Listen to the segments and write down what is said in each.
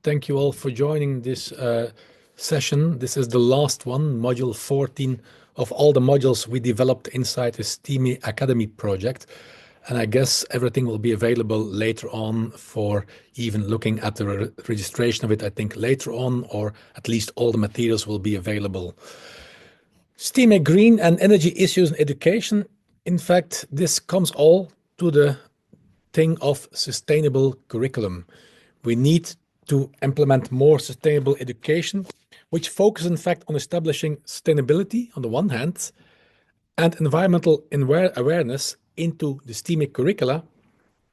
Thank you all for joining this session. This is the last one, module 14 of all the modules we developed inside the STEAME Academy project. And I guess everything will be available later on for even looking at the registration of it, I think later on, or at least all the materials will be available. STEAME Green and Energy Issues in Education. In fact, this comes all to the thing of sustainable curriculum. We need to implement more sustainable education, which focuses in fact on establishing sustainability on the one hand and environmental awareness into the STEAME curricula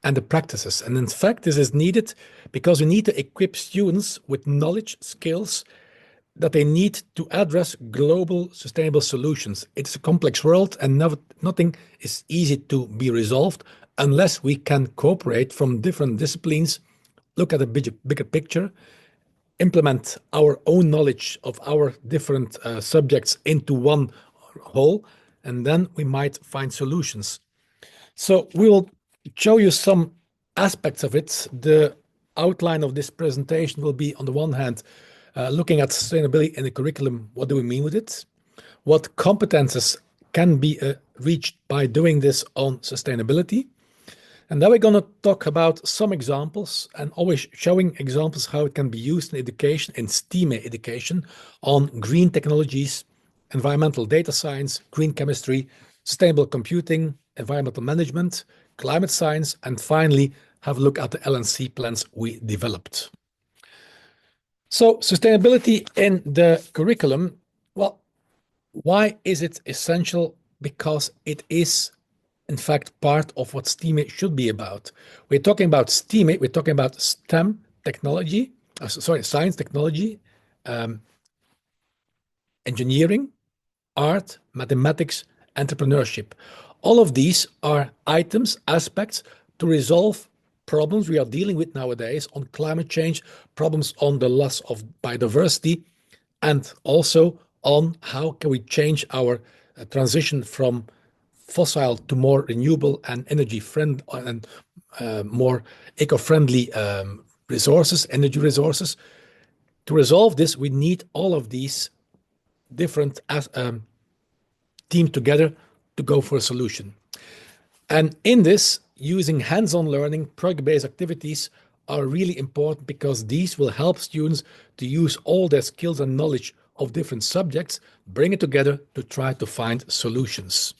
and the practices. And in fact, this is needed because we need to equip students with knowledge, skills that they need to address global sustainable solutions. It's a complex world and nothing is easy to be resolved unless we can cooperate from different disciplines, look at a bigger picture, implement our own knowledge of our different subjects into one whole, and then we might find solutions. So we will show you some aspects of it. The outline of this presentation will be, on the one hand, looking at sustainability in the curriculum. What do we mean with it? What competences can be reached by doing this on sustainability? And then we're going to talk about some examples and always showing examples how it can be used in education, in STEAME education, on green technologies, environmental data science, green chemistry, sustainable computing, environmental management, climate science, and finally have a look at the L&C plans we developed. So sustainability in the curriculum, well, why is it essential? Because it is in fact part of what STEAME should be about. We're talking about STEAME, we're talking about STEM technology, science, technology, engineering, art, mathematics, entrepreneurship. All of these are items, aspects to resolve problems we are dealing with nowadays on climate change, problems on the loss of biodiversity, and also on how can we change our transition from fossil to more renewable and energy friendly and more eco-friendly resources, energy resources. To resolve this, we need all of these different team together to go for a solution. And in this, using hands-on learning, project-based activities are really important because these will help students to use all their skills and knowledge of different subjects, bring it together to try to find solutions.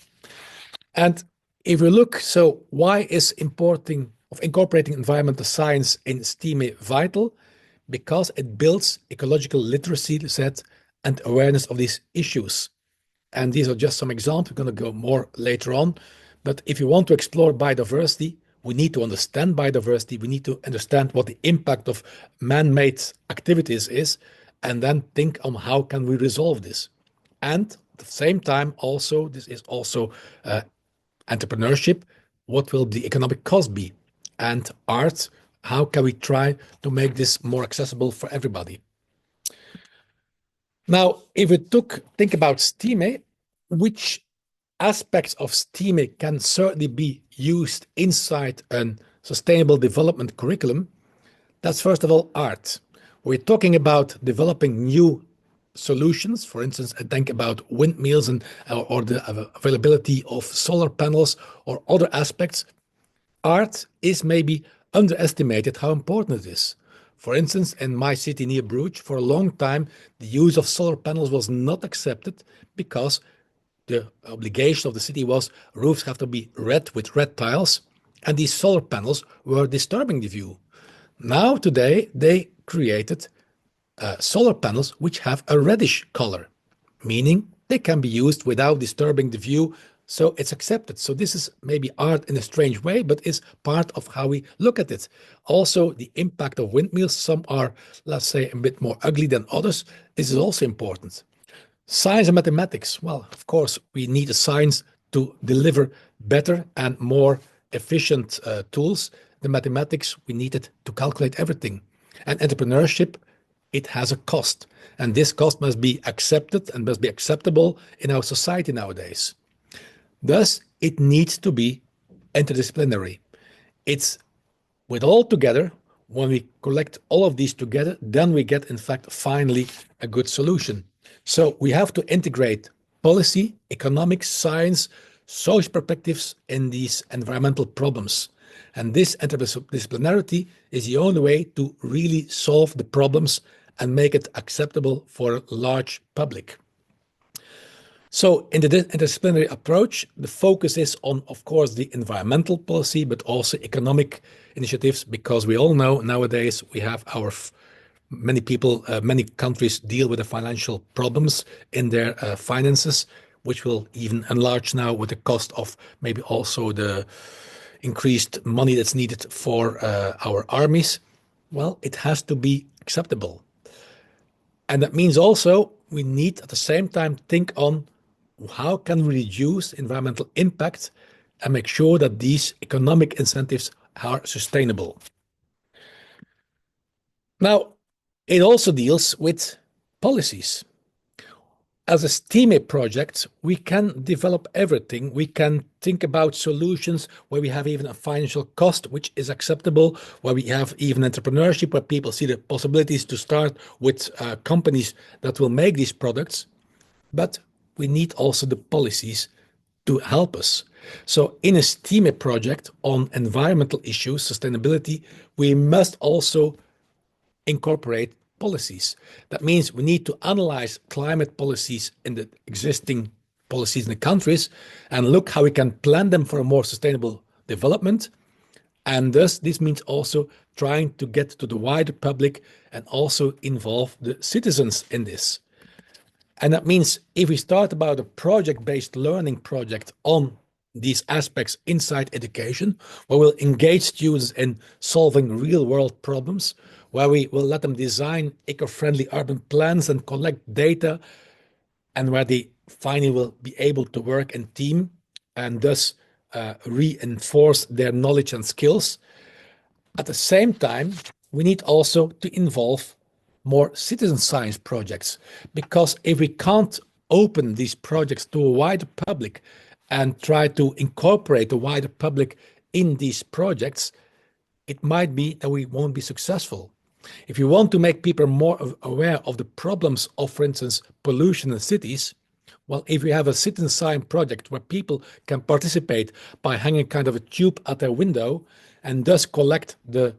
And if we look, so why is incorporating environmental science in STEAME vital? Because it builds ecological literacy set and awareness of these issues. And these are just some examples. We're going to go more later on. But if you want to explore biodiversity, we need to understand biodiversity. We need to understand what the impact of man-made activities is, and then think on how can we resolve this. And at the same time, also, this is also entrepreneurship. What will the economic cost be? And art, how can we try to make this more accessible for everybody? Now, if we think about STEAME, which aspects of STEAME can certainly be used inside a sustainable development curriculum, that's first of all art. We're talking about developing new solutions. For instance, I think about windmills and or the availability of solar panels or other aspects. Art is maybe underestimated how important it is. For instance, in my city near Bruges, for a long time, the use of solar panels was not accepted because the obligation of the city was roofs have to be red with red tiles, and these solar panels were disturbing the view. Now, today, they created solar panels which have a reddish color, meaning they can be used without disturbing the view, so it's accepted. So this is maybe art in a strange way, but is part of how we look at it. Also, the impact of windmills, some are, let's say, a bit more ugly than others. This is also important. Science and mathematics. Well, of course, we need a science to deliver better and more efficient tools. The mathematics, we need it to calculate everything. And entrepreneurship, it has a cost. And this cost must be accepted and must be acceptable in our society nowadays. Thus, it needs to be interdisciplinary. It's with all together, when we collect all of these together, then we get, in fact, finally a good solution. So we have to integrate policy, economics, science, social perspectives in these environmental problems. And this interdisciplinarity is the only way to really solve the problems and make it acceptable for a large public. So in the interdisciplinary approach, the focus is on, of course, the environmental policy, but also economic initiatives, because we all know nowadays we have many people, many countries deal with the financial problems in their finances, which will even enlarge now with the cost of maybe also the increased money that's needed for our armies. Well, it has to be acceptable. And that means also we need at the same time think on how can we reduce environmental impact and make sure that these economic incentives are sustainable. Now, it also deals with policies. As a STEAME project, we can develop everything. We can think about solutions where we have even a financial cost, which is acceptable, where we have even entrepreneurship, where people see the possibilities to start with companies that will make these products. But we need also the policies to help us. So in a STEAME project on environmental issues, sustainability, we must also incorporate policies. That means we need to analyze climate policies in the existing policies in the countries and look how we can plan them for a more sustainable development. And thus, this means also trying to get to the wider public and also involve the citizens in this. And that means if we start about a project-based learning project on these aspects inside education, where we'll engage students in solving real-world problems, where we will let them design eco-friendly urban plans and collect data, and where they finally will be able to work in team and thus reinforce their knowledge and skills. At the same time, we need also to involve more citizen science projects, because if we can't open these projects to a wider public and try to incorporate the wider public in these projects, it might be that we won't be successful. If you want to make people more aware of the problems of, for instance, pollution in cities, well, if you have a citizen science project where people can participate by hanging kind of a tube at their window and thus collect the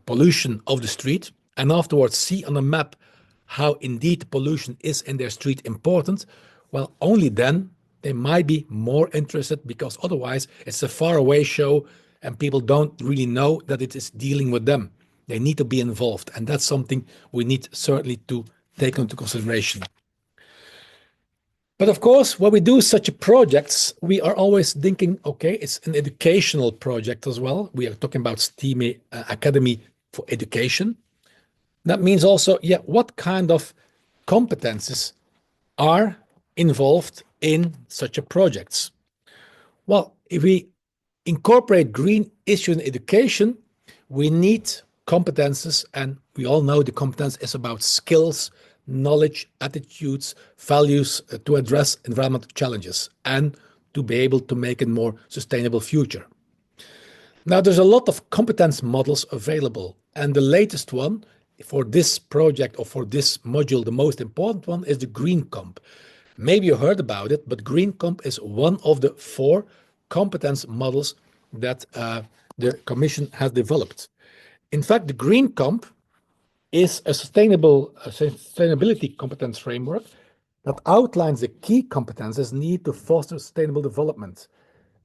pollution of the street, and afterwards see on a map how indeed pollution is in their street important, well, only then they might be more interested, because otherwise it's a faraway show and people don't really know that it is dealing with them. They need to be involved, and that's something we need certainly to take into consideration. But of course, when we do such projects, we are always thinking, okay, it's an educational project as well. We are talking about STEAME Academy for education. That means also, yeah, what kind of competences are involved in such a projects? Well, if we incorporate green issues in education, we need competences, and we all know the competence is about skills, knowledge, attitudes, values to address environmental challenges and to be able to make a more sustainable future. Now, there's a lot of competence models available, and the latest one for this project or for this module, the most important one is the Green Comp. Maybe you heard about it, but Green Comp is one of the 4 competence models that the Commission has developed. In fact, the Green Comp is a sustainability competence framework that outlines the key competences needed to foster sustainable development.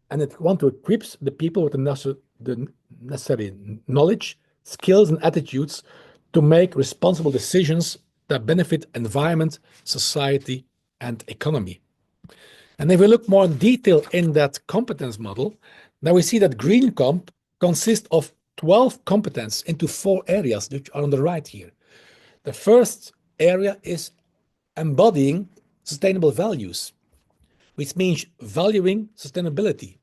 And it wants to equip the people with the necessary knowledge, skills, and attitudes to make responsible decisions that benefit environment, society, and economy. And if we look more in detail in that competence model, now we see that Green Comp consists of 12 competences into 4 areas, which are on the right here. The first area is embodying sustainable values, which means valuing sustainability.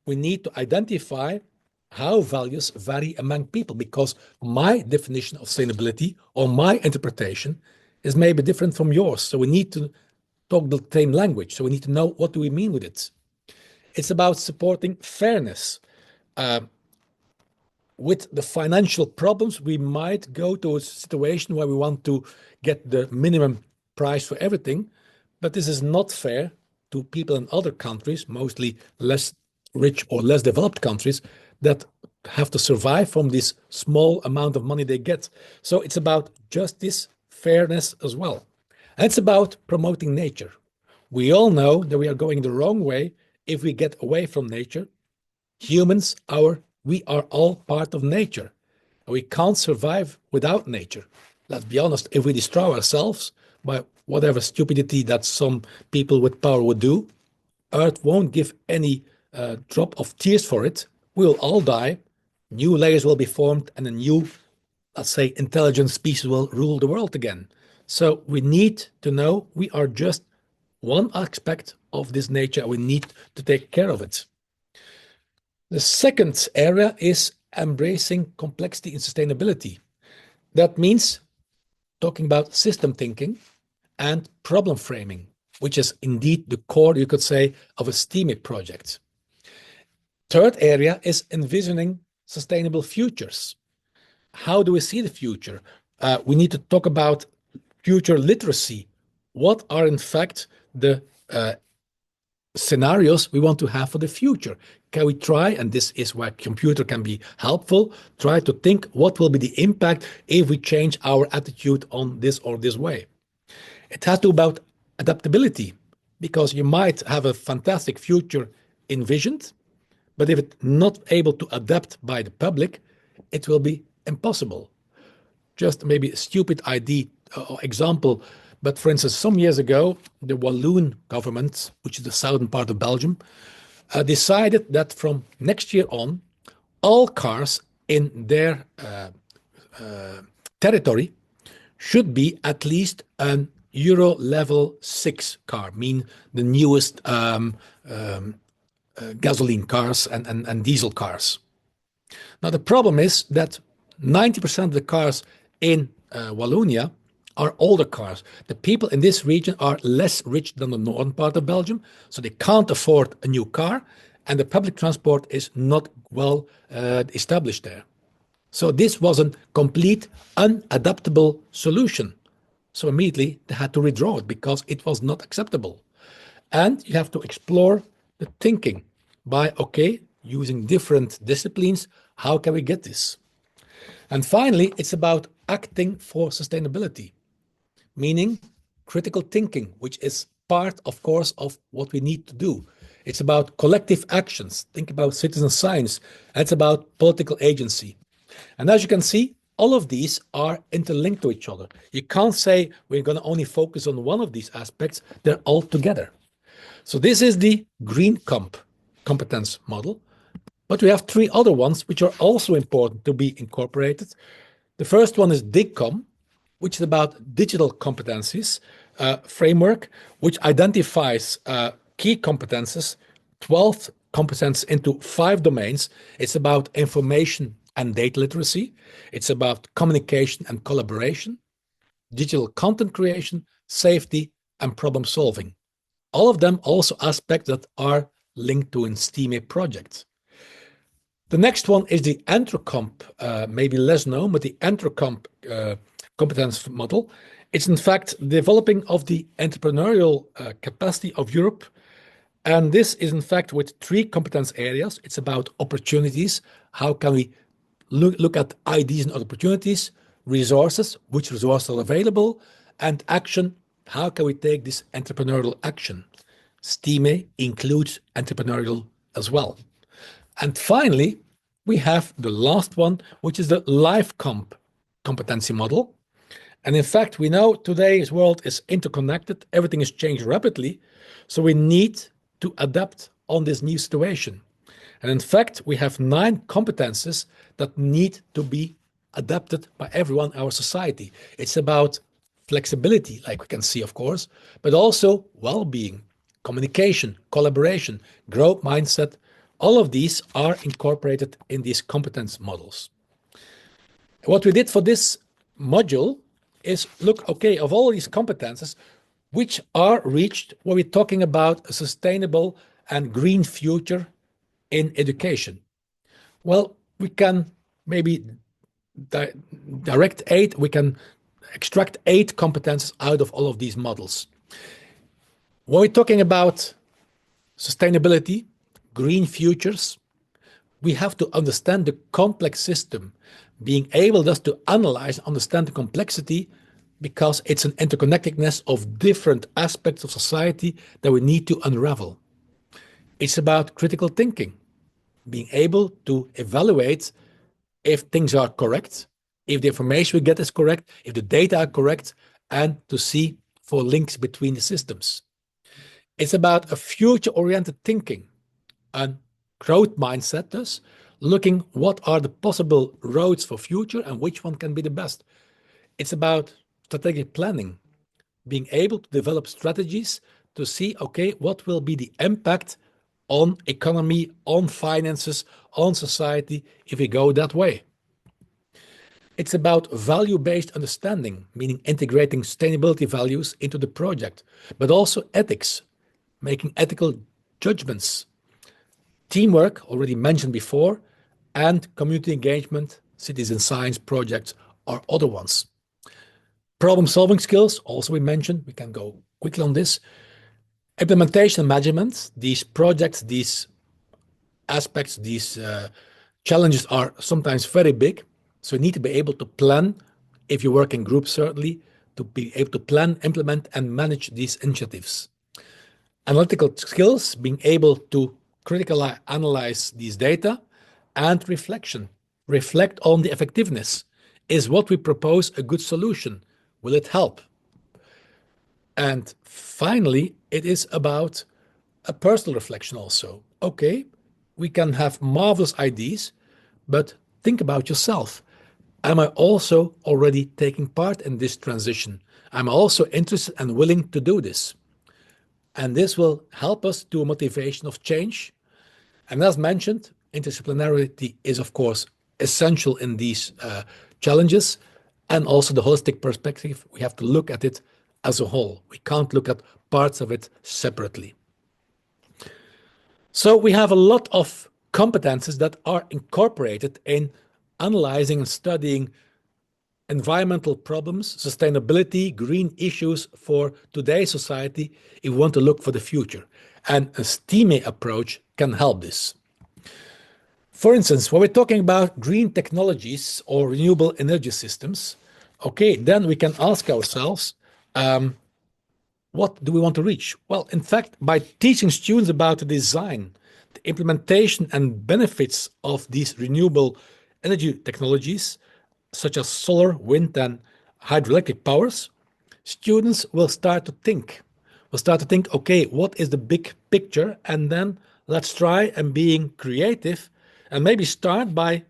We need to identify how values vary among people, because my definition of sustainability or my interpretation is maybe different from yours. So we need to talk the same language. So we need to know, what do we mean with it? It's about supporting fairness. with the financial problems, we might go to a situation where we want to get the minimum price for everything, but this is not fair to people in other countries, mostly less rich or less developed countries, that have to survive from this small amount of money they get. So it's about justice, fairness as well. And it's about promoting nature. We all know that we are going the wrong way if we get away from nature. Humans, we are all part of nature. We can't survive without nature. Let's be honest, if we destroy ourselves by whatever stupidity that some people with power would do, Earth won't give any drop of tears for it. We'll all die. New layers will be formed, and a new, let's say, intelligent species will rule the world again. So we need to know we are just one aspect of this nature. We need to take care of it. The second area is embracing complexity and sustainability. That means talking about system thinking and problem framing, which is indeed the core, you could say, of a STEAME project. Third area is envisioning sustainable futures. How do we see the future? We need to talk about future literacy. What are, in fact, the scenarios we want to have for the future? Can we try, and this is where computer can be helpful, try to think what will be the impact if we change our attitude on this or this way? It has to do about adaptability, because you might have a fantastic future envisioned, but if it's not able to adapt by the public, it will be impossible. Just maybe a stupid idea or example, but for instance, some years ago, the Walloon government, which is the southern part of Belgium, decided that from next year on, all cars in their territory should be at least an Euro level 6 car, mean the newest gasoline cars and diesel cars. Now, the problem is that 90% of the cars in Wallonia are older cars. The people in this region are less rich than the northern part of Belgium, so they can't afford a new car, and the public transport is not well established there. So this was a complete unadaptable solution. So immediately they had to withdraw it because it was not acceptable. And you have to explore the thinking by, okay, using different disciplines, how can we get this? And finally, it's about acting for sustainability, meaning critical thinking, which is part, of course, of what we need to do. It's about collective actions. Think about citizen science. And it's about political agency. And as you can see, all of these are interlinked to each other. You can't say we're going to only focus on one of these aspects. They're all together. So this is the green competence model. But we have three other ones which are also important to be incorporated. The first one is DIGCOM, which is about digital competencies framework, which identifies key competences, 12 competences into 5 domains. It's about information and data literacy. It's about communication and collaboration, digital content creation, safety, and problem solving. All of them also aspects that are linked to a STEAME project. The next one is the ENTROCOMP, maybe less known, but the ENTROCOMP competence model. It's in fact developing of the entrepreneurial capacity of Europe. And this is in fact with 3 competence areas. It's about opportunities. How can we look at ideas and opportunities, resources, which resources are available, and action. How can we take this entrepreneurial action? STEAME includes entrepreneurial as well. And finally, we have the last one, which is the LifeComp competency model. And in fact, we know today's world is interconnected. Everything is changing rapidly. So we need to adapt on this new situation. And in fact, we have 9 competences that need to be adapted by everyone in our society. It's about flexibility, like we can see, of course, but also well-being, communication, collaboration, growth mindset. All of these are incorporated in these competence models. What we did for this module is look, okay, of all these competences, which are reached when we're talking about a sustainable and green future in education. Well, we can maybe direct 8, we can extract 8 competences out of all of these models. When we're talking about sustainability, green futures, we have to understand the complex system, being able just to analyze, understand the complexity, because it's an interconnectedness of different aspects of society that we need to unravel. It's about critical thinking, being able to evaluate if things are correct, if the information we get is correct, if the data are correct, and to see for links between the systems. It's about a future-oriented thinking and growth mindset, thus looking what are the possible roads for future and which one can be the best. It's about strategic planning, being able to develop strategies to see, okay, what will be the impact on economy, on finances, on society if we go that way. It's about value-based understanding, meaning integrating sustainability values into the project, but also ethics, making ethical judgments. Teamwork, already mentioned before, and community engagement, citizen science projects are other ones. Problem-solving skills, also we mentioned, we can go quickly on this. Implementation management, these projects, these aspects, these challenges are sometimes very big. So you need to be able to plan, if you work in groups certainly, to be able to plan, implement, and manage these initiatives. Analytical skills, being able to critically analyze these data, and reflection. Reflect on the effectiveness. Is what we propose a good solution? Will it help? And finally, it is about a personal reflection also. Okay, we can have marvelous ideas, but think about yourself. Am I also already taking part in this transition? I'm also interested and willing to do this. And this will help us do a motivation of change. And as mentioned, interdisciplinarity is, of course, essential in these challenges. And also the holistic perspective, we have to look at it as a whole. We can't look at parts of it separately. So we have a lot of competences that are incorporated in analyzing and studying environmental problems, sustainability, green issues for today's society if we want to look for the future. And a STEAME approach can help this. For instance, when we're talking about green technologies or renewable energy systems, okay, then we can ask ourselves, what do we want to reach? Well, in fact, by teaching students about the design, the implementation and benefits of these renewable energy technologies, such as solar, wind, and hydroelectric powers, students will start to think. Okay, what is the big picture? And then let's try and being creative and maybe start by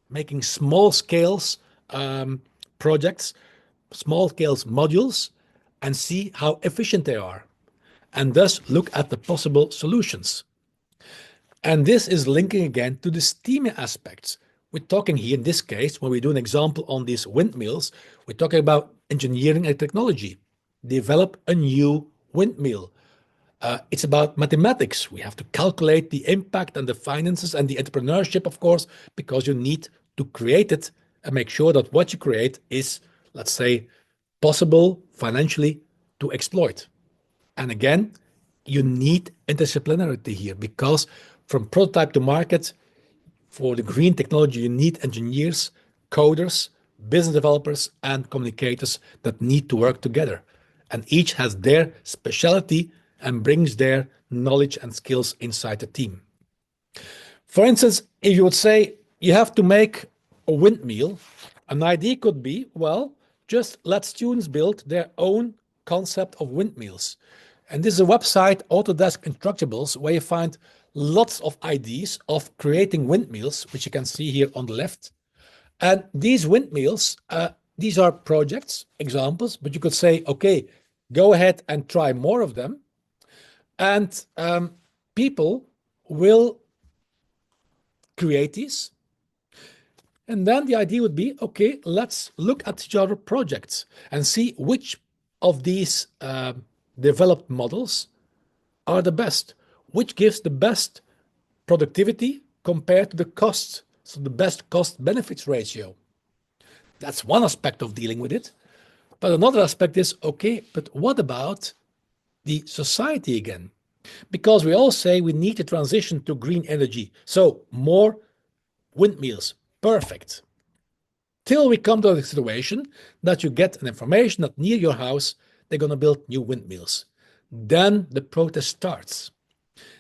making small scales projects, small scales modules, and see how efficient they are, and thus look at the possible solutions. And this is linking again to the STEAM aspects. We're talking here in this case, when we do an example on these windmills, we're talking about engineering and technology. Develop a new windmill. It's about mathematics. We have to calculate the impact and the finances and the entrepreneurship, of course, because you need to create it and make sure that what you create is, let's say, possible financially to exploit. And again, you need interdisciplinarity here, because from prototype to market, for the green technology, you need engineers, coders, business developers, and communicators that need to work together. And each has their specialty and brings their knowledge and skills inside the team. For instance, if you would say you have to make a windmill, an idea could be, well, just let students build their own concept of windmills. And this is a website, Autodesk Instructables, where you find lots of ideas of creating windmills, which you can see here on the left. And these windmills, these are projects, examples, but you could say, okay, go ahead and try more of them. And people will create these. And then the idea would be, okay, let's look at each other projects and see which of these developed models are the best, which gives the best productivity compared to the costs So the best cost-benefits ratio. That's one aspect of dealing with it. But another aspect is, okay, but what about the society again? Because we all say we need to transition to green energy. So more windmills, perfect. Till we come to the situation that you get an information that near your house, they're going to build new windmills. Then the protest starts.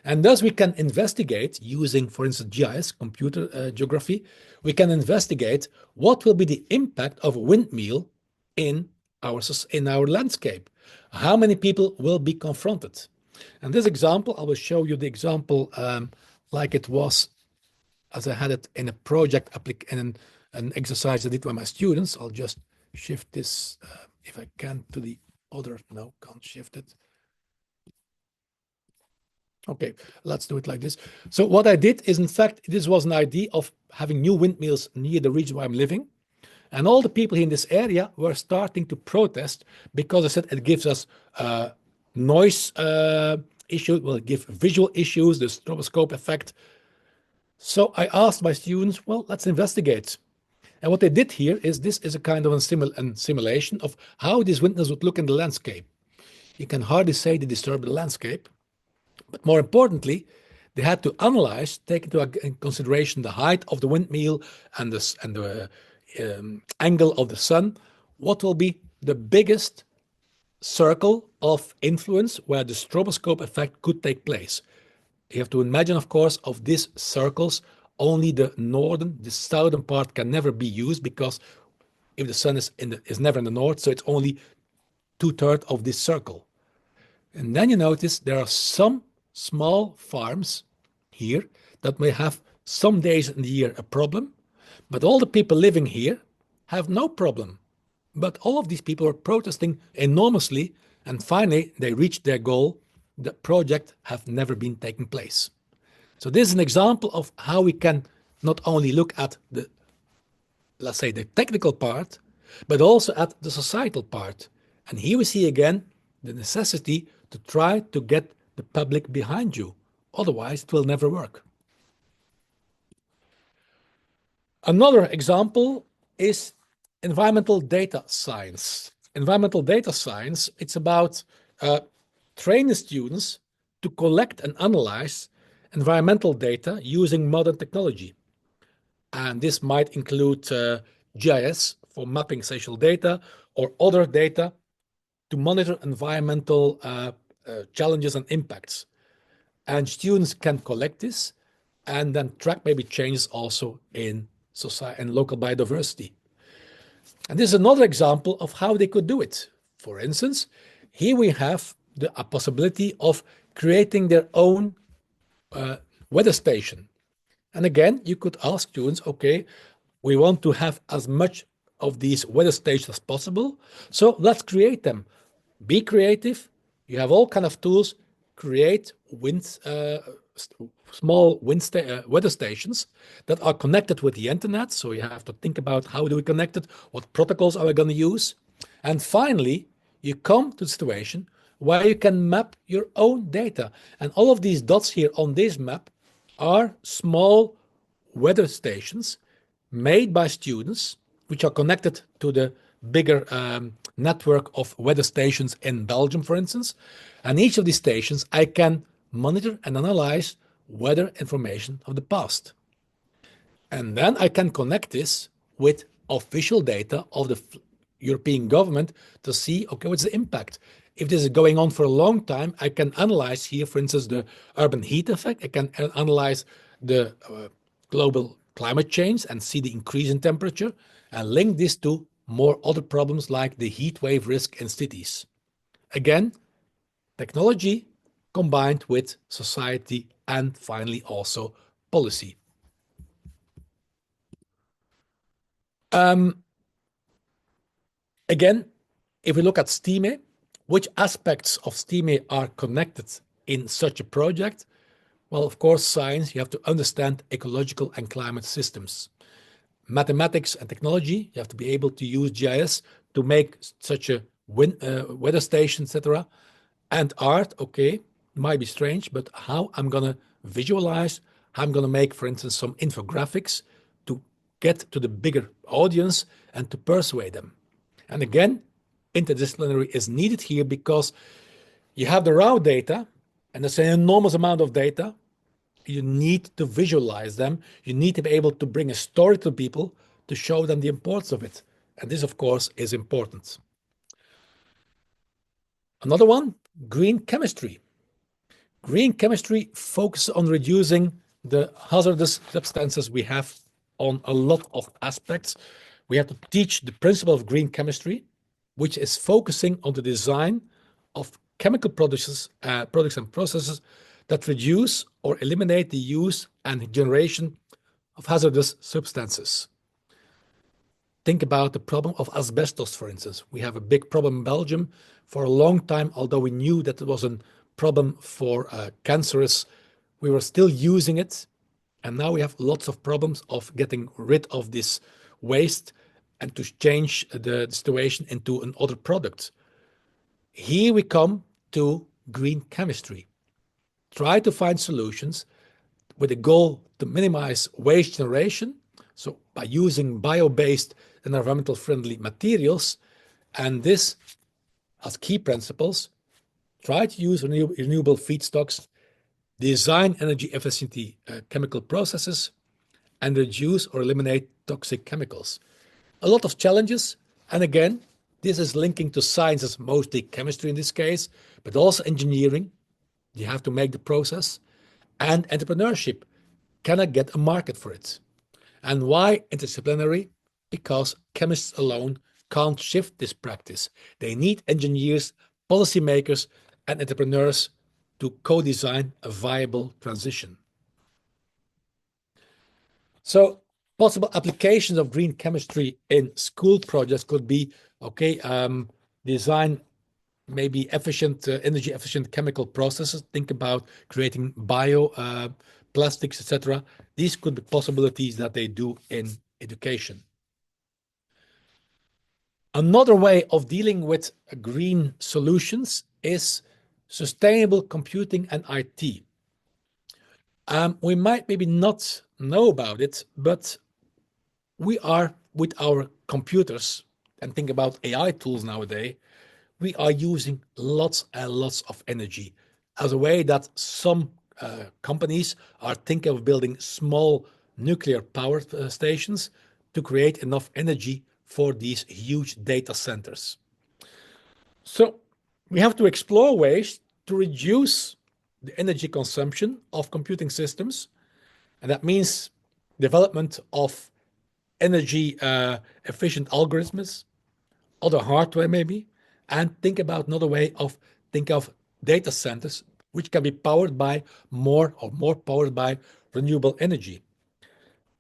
And thus we can investigate using, for instance, GIS, computer geography, we can investigate what will be the impact of a windmill in our landscape. How many people will be confronted? And this example, I will show you the example like it was as I had it in a project in an exercise I did with my students. I'll just shift this, if I can, to the other. No, can't shift it. Okay, let's do it like this. So what I did is, in fact, this was an idea of having new windmills near the region where I'm living. And all the people in this area were starting to protest because I said it gives us noise issue, will give visual issues, the stroboscope effect. So I asked my students, well, let's investigate. And what they did here is this is a kind of a simulation of how these windmills would look in the landscape. You can hardly say they disturb the landscape, but more importantly, they had to analyze, take into consideration the height of the windmill and the angle of the sun. What will be the biggest circle of influence where the stroboscope effect could take place? You have to imagine, of course, of these circles, only the southern part can never be used, because if the sun is never in the north, so it's only 2/3 of this circle. And then you notice there are some small farms here that may have some days in the year a problem, but all the people living here have no problem. But all of these people are protesting enormously, and finally they reached their goal. The project have never been taking place. So this is an example of how we can not only look at the, let's say, the technical part, but also at the societal part. And here we see again the necessity to try to get the public behind you. Otherwise, it will never work. Another example is environmental data science. Environmental data science, it's about training students to collect and analyze environmental data using modern technology. And this might include GIS for mapping spatial data or other data to monitor environmental challenges and impacts. And students can collect this and then track maybe changes also in society and local biodiversity. And this is another example of how they could do it. For instance, here we have a possibility of creating their own weather station. And again, you could ask students, okay, we want to have as much of these weather stations as possible, so let's create them. Be creative. You have all kind of tools. Create small weather stations that are connected with the internet. So you have to think about how do we connect it, what protocols are we going to use. And finally, you come to the situation where you can map your own data. And all of these dots here on this map are small weather stations made by students, which are connected to the bigger network of weather stations in Belgium, for instance. And each of these stations, I can monitor and analyze weather information of the past. And then I can connect this with official data of the European government to see, okay, what's the impact? If this is going on for a long time, I can analyze here, for instance, the urban heat effect. I can analyze the global climate change and see the increase in temperature and link this to more other problems like the heat wave risk in cities. Again, technology combined with society and finally also policy. Again, if we look at STEAME, which aspects of STEAME are connected in such a project? Well, of course, science, you have to understand ecological and climate systems. Mathematics and technology, you have to be able to use GIS to make such a weather station, etc. And art, okay, might be strange, but how I'm going to visualize, how I'm going to make, for instance, some infographics get to the bigger audience and to persuade them. And again, interdisciplinary is needed here because you have the raw data, and there's an enormous amount of data. You need to visualize them. You need to be able to bring a story to people to show them the importance of it. And this, of course, is important. Another one, green chemistry. Green chemistry focuses on reducing the hazardous substances we have on a lot of aspects. We have to teach the principle of green chemistry, which is focusing on the design of chemical products and processes that reduce or eliminate the use and generation of hazardous substances. Think about the problem of asbestos, for instance. We have a big problem in Belgium for a long time, although we knew that it was a problem for cancerous, we were still using it. And now we have lots of problems of getting rid of this waste and to change the situation into another product. Here we come to green chemistry. Try to find solutions with a goal to minimize waste generation. So by using bio-based and environmental friendly materials, and this as key principles, try to use renewable feedstocks, design energy efficiency chemical processes, and reduce or eliminate toxic chemicals. A lot of challenges, and again, this is linking to sciences, mostly chemistry in this case, but also engineering. You have to make the process, and entrepreneurship. Can I get a market for it? And why interdisciplinary? Because chemists alone can't shift this practice. They need engineers, policymakers, and entrepreneurs to co-design a viable transition. So possible applications of green chemistry in school projects could be, design maybe efficient, energy efficient chemical processes. Think about creating bio plastics, etc. These could be possibilities that they do in education. Another way of dealing with green solutions is sustainable computing and IT. We might maybe not know about it, but we are with our computers, and think about AI tools nowadays, we are using lots and lots of energy as a way that some companies are thinking of building small nuclear power stations to create enough energy for these huge data centers. So we have to explore ways to reduce the energy consumption of computing systems, and that means development of energy efficient algorithms, other hardware maybe, and think about another way of think of data centers which can be powered by more powered by renewable energy.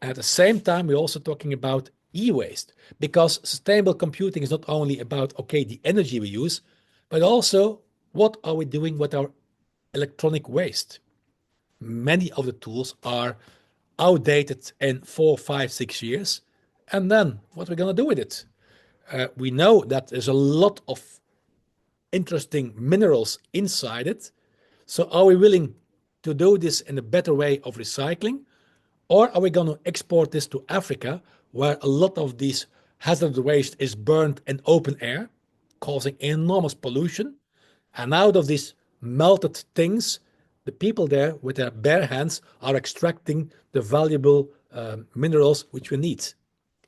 And at the same time, we're also talking about e-waste, because sustainable computing is not only about the energy we use, but also what are we doing with our electronic waste. Many of the tools are outdated in 4, 5, 6 years, and then what are we going to do with it? We know that there's a lot of interesting minerals inside it. So are we willing to do this in a better way of recycling? Or are we going to export this to Africa, where a lot of this hazardous waste is burned in open air, causing enormous pollution? And out of these melted things, the people there with their bare hands are extracting the valuable minerals which we need.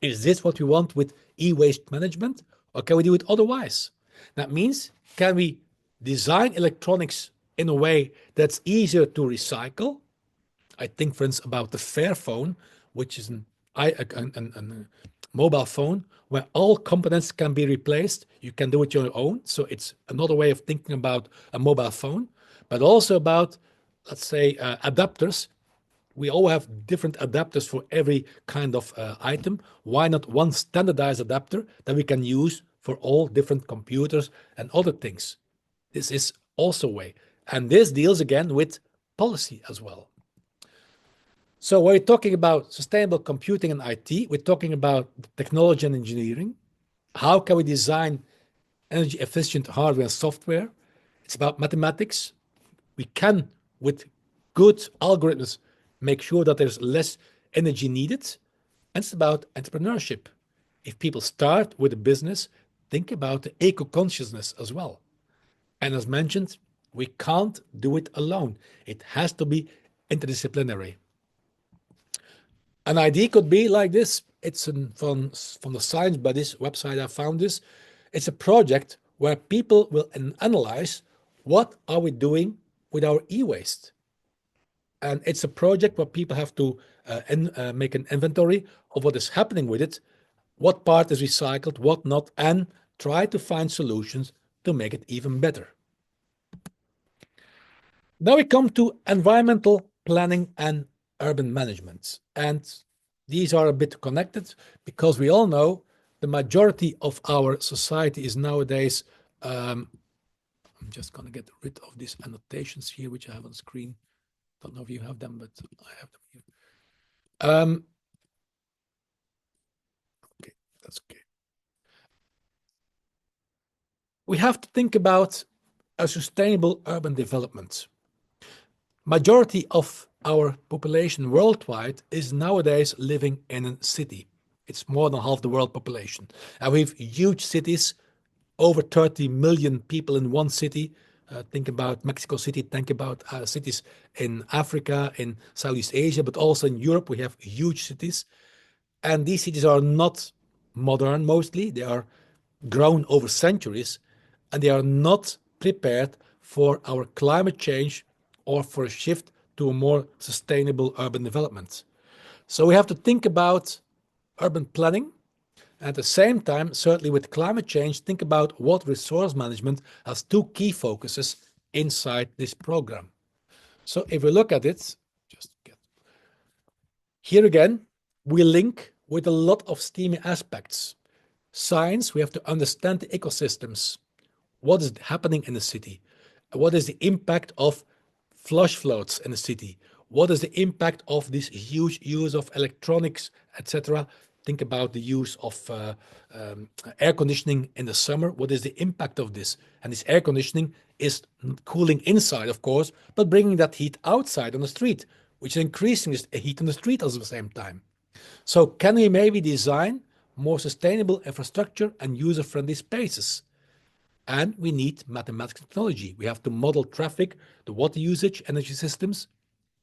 Is this what we want with e-waste management, or can we do it otherwise? That means, can we design electronics in a way that's easier to recycle? I think, for instance, about the Fairphone, which is a mobile phone where all components can be replaced. You can do it on your own. So it's another way of thinking about a mobile phone, but also about, let's say, adapters. We all have different adapters for every kind of item. Why not one standardized adapter that we can use for all different computers and other things? This is also a way. And this deals again with policy as well. So when we're talking about sustainable computing and IT, we're talking about technology and engineering. How can we design energy efficient hardware and software? It's about mathematics. We can, with good algorithms, make sure that there's less energy needed. And it's about entrepreneurship. If people start with a business, think about the eco-consciousness as well. And as mentioned, we can't do it alone. It has to be interdisciplinary. An idea could be like this. It's from the Science Buddies website I found this. It's a project where people will analyze what are we doing with our e-waste. And it's a project where people have to make an inventory of what is happening with it, what part is recycled, what not, and try to find solutions to make it even better. Now we come to environmental planning and urban management. And these are a bit connected because we all know the majority of our society is nowadays, I'm just going to get rid of these annotations here, which I have on screen. Don't know if you have them, but I have them here. Okay, that's okay. We have to think about a sustainable urban development. Majority of our population worldwide is nowadays living in a city. It's more than half the world population. And we have huge cities, over 30 million people in one city. Think about Mexico City, think about cities in Africa, in Southeast Asia, but also in Europe, we have huge cities. And these cities are not modern mostly. They are grown over centuries, and they are not prepared for our climate change or for a shift to a more sustainable urban development. So we have to think about urban planning. At the same time, certainly with climate change, think about what resource management has two key focuses inside this program. So if we look at it, here again, we link with a lot of STEAM aspects. Science, we have to understand the ecosystems. What is happening in the city? What is the impact of flush flows in the city? What is the impact of this huge use of electronics, etc.? Think about the use of air conditioning in the summer. What is the impact of this? And this air conditioning is cooling inside, of course, but bringing that heat outside on the street, which is increasing the heat on the street at the same time. So can we maybe design more sustainable infrastructure and user-friendly spaces? And we need mathematical technology. We have to model traffic, the water usage, energy systems.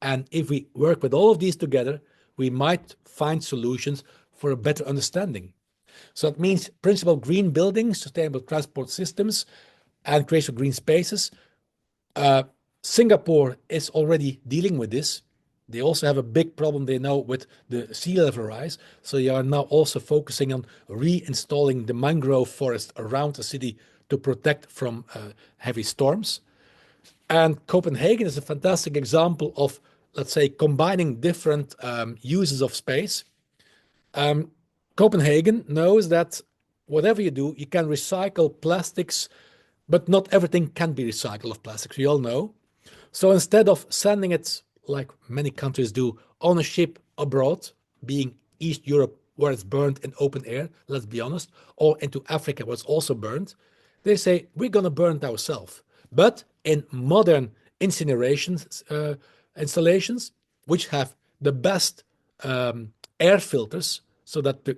And if we work with all of these together, we might find solutions for a better understanding. So that means principle green buildings, sustainable transport systems, and creation of green spaces. Singapore is already dealing with this. They also have a big problem, they know, with the sea level rise. So they are now also focusing on reinstalling the mangrove forest around the city to protect from heavy storms. And Copenhagen is a fantastic example of, let's say, combining different uses of space. Copenhagen knows that whatever you do, you can recycle plastics, but not everything can be recycled of plastics, we all know. So instead of sending it, like many countries do, on a ship abroad, being East Europe, where it's burned in open air, let's be honest, or into Africa, where it's also burned, they say, we're going to burn it ourselves. But in modern incineration installations, which have the best air filters, so that the,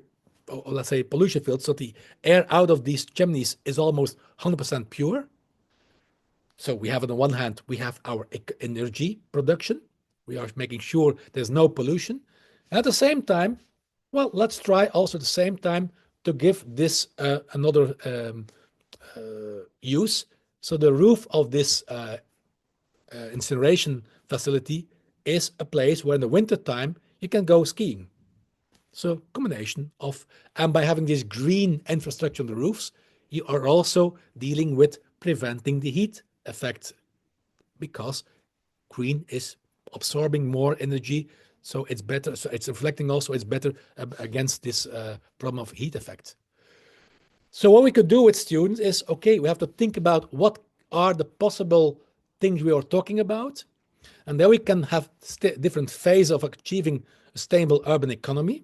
let's say, pollution filters, so the air out of these chimneys is almost 100% pure. So we have, on the one hand, we have our energy production. We are making sure there's no pollution. At the same time, well, let's try also at the same time to give this another use. So the roof of this incineration facility is a place where in the wintertime you can go skiing. So combination of, and by having this green infrastructure on the roofs, you are also dealing with preventing the heat effect, because green is absorbing more energy, so it's better. So it's reflecting also, it's better against this problem of heat effect. So what we could do with students is, okay, we have to think about what are the possible things we are talking about, and then we can have different phases of achieving a sustainable urban economy,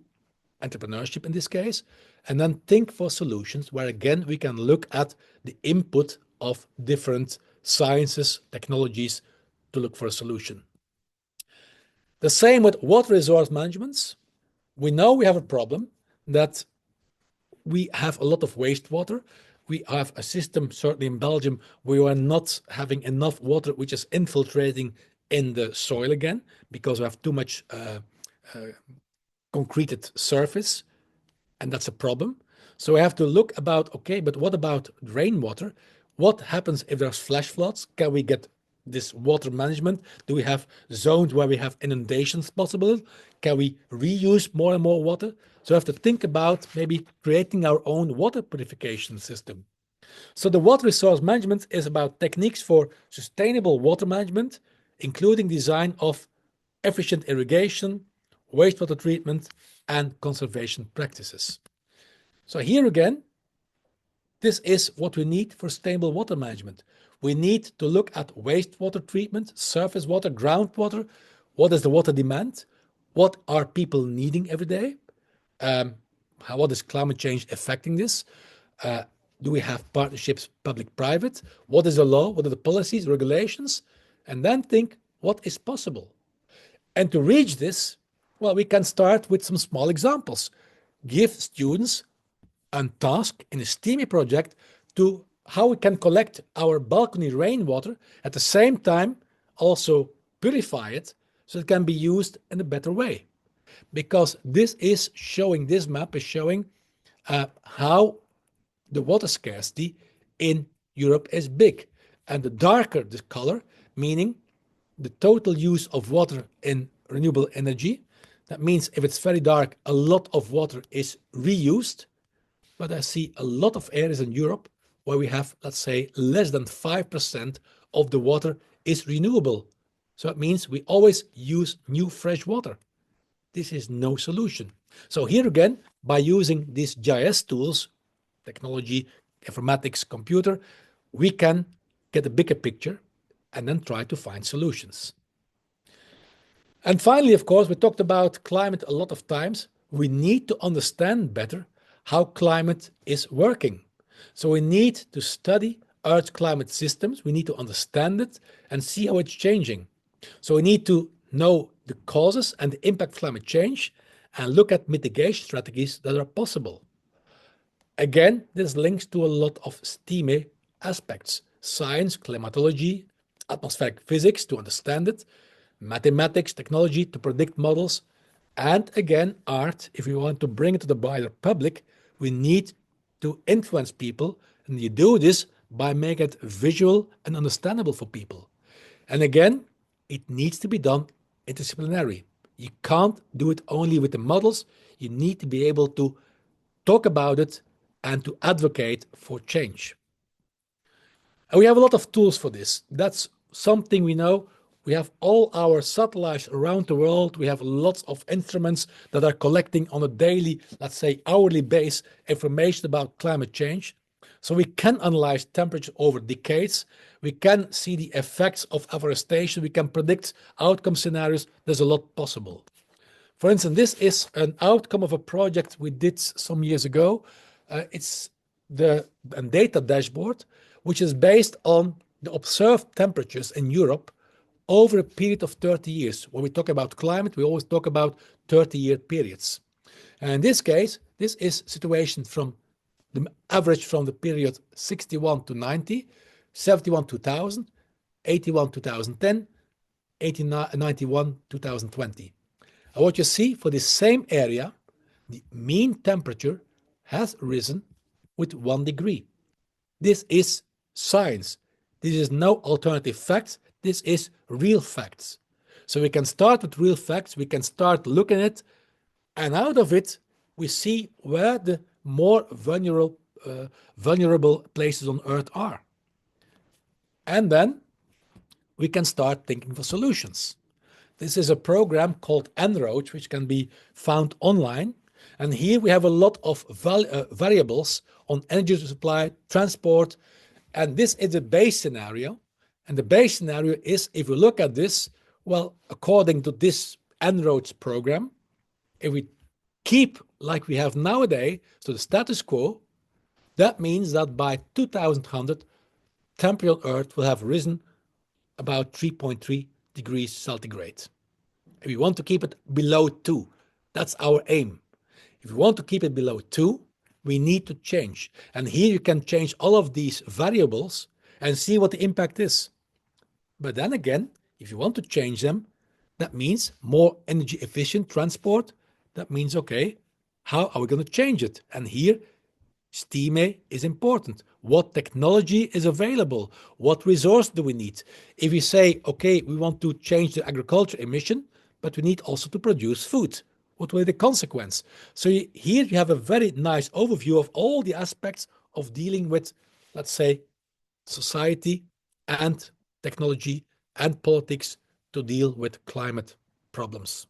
entrepreneurship in this case, and then think for solutions where again we can look at the input of different sciences, technologies to look for a solution. The same with water resource management. We know we have a problem that we have a lot of wastewater. We have a system, certainly in Belgium, where we are not having enough water which is infiltrating in the soil again because we have too much concreted surface, and that's a problem. So we have to look about, okay, but what about rainwater? What happens if there's flash floods? Can we get this water management? Do we have zones where we have inundations possible? Can we reuse more and more water? So we have to think about maybe creating our own water purification system. So the water resource management is about techniques for sustainable water management, including design of efficient irrigation, wastewater treatment, and conservation practices. So here again, this is what we need for sustainable water management. We need to look at wastewater treatment, surface water, groundwater. What is the water demand? What are people needing every day? What is climate change affecting this? Do we have partnerships, public-private? What is the law? What are the policies, regulations? And then think, what is possible? And to reach this, well, we can start with some small examples. Give students a task in a STEAME project to how we can collect our balcony rainwater, at the same time also purify it so it can be used in a better way. Because this map is showing how the water scarcity in Europe is big. And the darker the color, meaning the total use of water in renewable energy. That means if it's very dark, a lot of water is reused. But I see a lot of areas in Europe where we have, let's say, less than 5% of the water is renewable. So it means we always use new fresh water. This is no solution. So here again, by using these GIS tools, technology, informatics, computer, we can get a bigger picture and then try to find solutions. And finally, of course, we talked about climate a lot of times. We need to understand better how climate is working. So we need to study Earth's climate systems. We need to understand it and see how it's changing. So we need to know the causes and the impact of climate change and look at mitigation strategies that are possible. Again, this links to a lot of STEAME aspects: science, climatology, atmospheric physics to understand it, mathematics, technology to predict models, and again, art. If we want to bring it to the wider public, we need to influence people, and you do this by making it visual and understandable for people. And again, it needs to be done interdisciplinary. You can't do it only with the models. You need to be able to talk about it and to advocate for change. And we have a lot of tools for this. That's something we know. We have all our satellites around the world. We have lots of instruments that are collecting on a daily, let's say hourly base, information about climate change. So we can analyze temperature over decades. We can see the effects of afforestation. We can predict outcome scenarios. There's a lot possible. For instance, this is an outcome of a project we did some years ago. It's a data dashboard, which is based on the observed temperatures in Europe over a period of 30 years. When we talk about climate, we always talk about 30-year periods. And in this case, this is situation from the average from the period 61 to 90, 71 2000, 81 2010, 91 2020. And what you see for the same area, the mean temperature has risen with 1 degree. This is science. This is no alternative facts. This is real facts. So we can start with real facts. We can start looking at it, and out of it, we see where the more vulnerable places on Earth are. And then we can start thinking for solutions. This is a program called EUROGEO, which can be found online. And here we have a lot of variables on energy supply, transport, and this is the base scenario. And the base scenario is, if we look at this, well, according to this EUROGEO program, if we keep like we have nowadays, so the status quo, that means that by 2100, temperature on Earth will have risen about 3.3 degrees centigrade. If we want to keep it below 2, That's our aim. If we want to keep it below 2, we need to change. And here you can change all of these variables and see what the impact is. But then again, if you want to change them, that means more energy efficient transport. That means, okay, how are we going to change it? And here, STEAME is important. What technology is available? What resource do we need? If we say, okay, we want to change the agriculture emission, but we need also to produce food, what will be the consequence? So here you have a very nice overview of all the aspects of dealing with, let's say, society and technology and politics to deal with climate problems.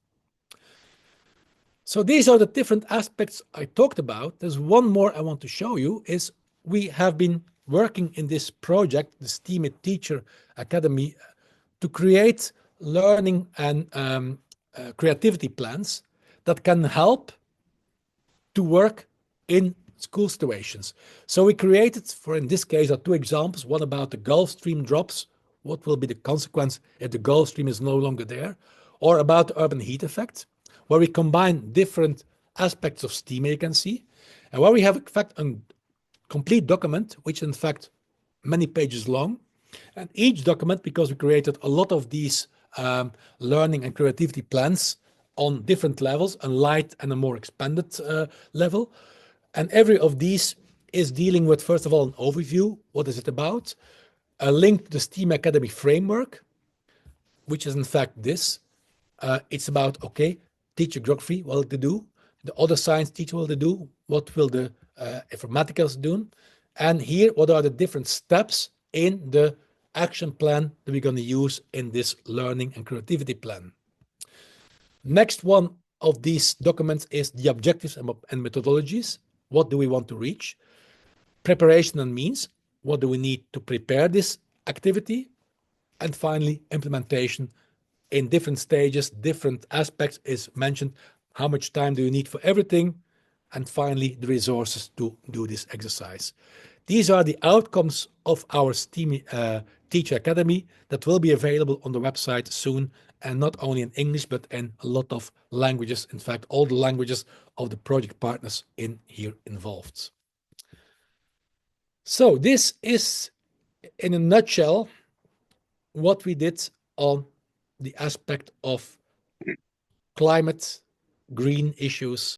So these are the different aspects I talked about. There's one more I want to show you is we have been working in this project, the STEAME Teacher Academy, to create learning and creativity plans that can help to work in school situations. So we created, for in this case, are 2 examples, one about the Gulf Stream drops, what will be the consequence if the Gulf Stream is no longer there, or about the urban heat effect, where we combine different aspects of STEAM, you can see, and where we have, in fact, a complete document, which in fact many pages long, and each document, because we created a lot of these learning and creativity plans on different levels, a light and a more expanded level, and every of these is dealing with, first of all, an overview, what is it about, a link to the STEAM Academy framework, which is in fact this. It's about, okay, teacher geography, what will they do? The other science teacher, what will they do? What will the informaticals do? And here, what are the different steps in the action plan that we're going to use in this learning and creativity plan? Next one of these documents is the objectives and methodologies. What do we want to reach? Preparation and means. What do we need to prepare this activity? And finally, implementation in different stages, different aspects is mentioned. How much time do you need for everything? And finally, the resources to do this exercise. These are the outcomes of our STEAM Teacher Academy that will be available on the website soon, and not only in English, but in a lot of languages. In fact, all the languages of the project partners in here involved. So this is, in a nutshell, what we did on the aspect of climate, green issues,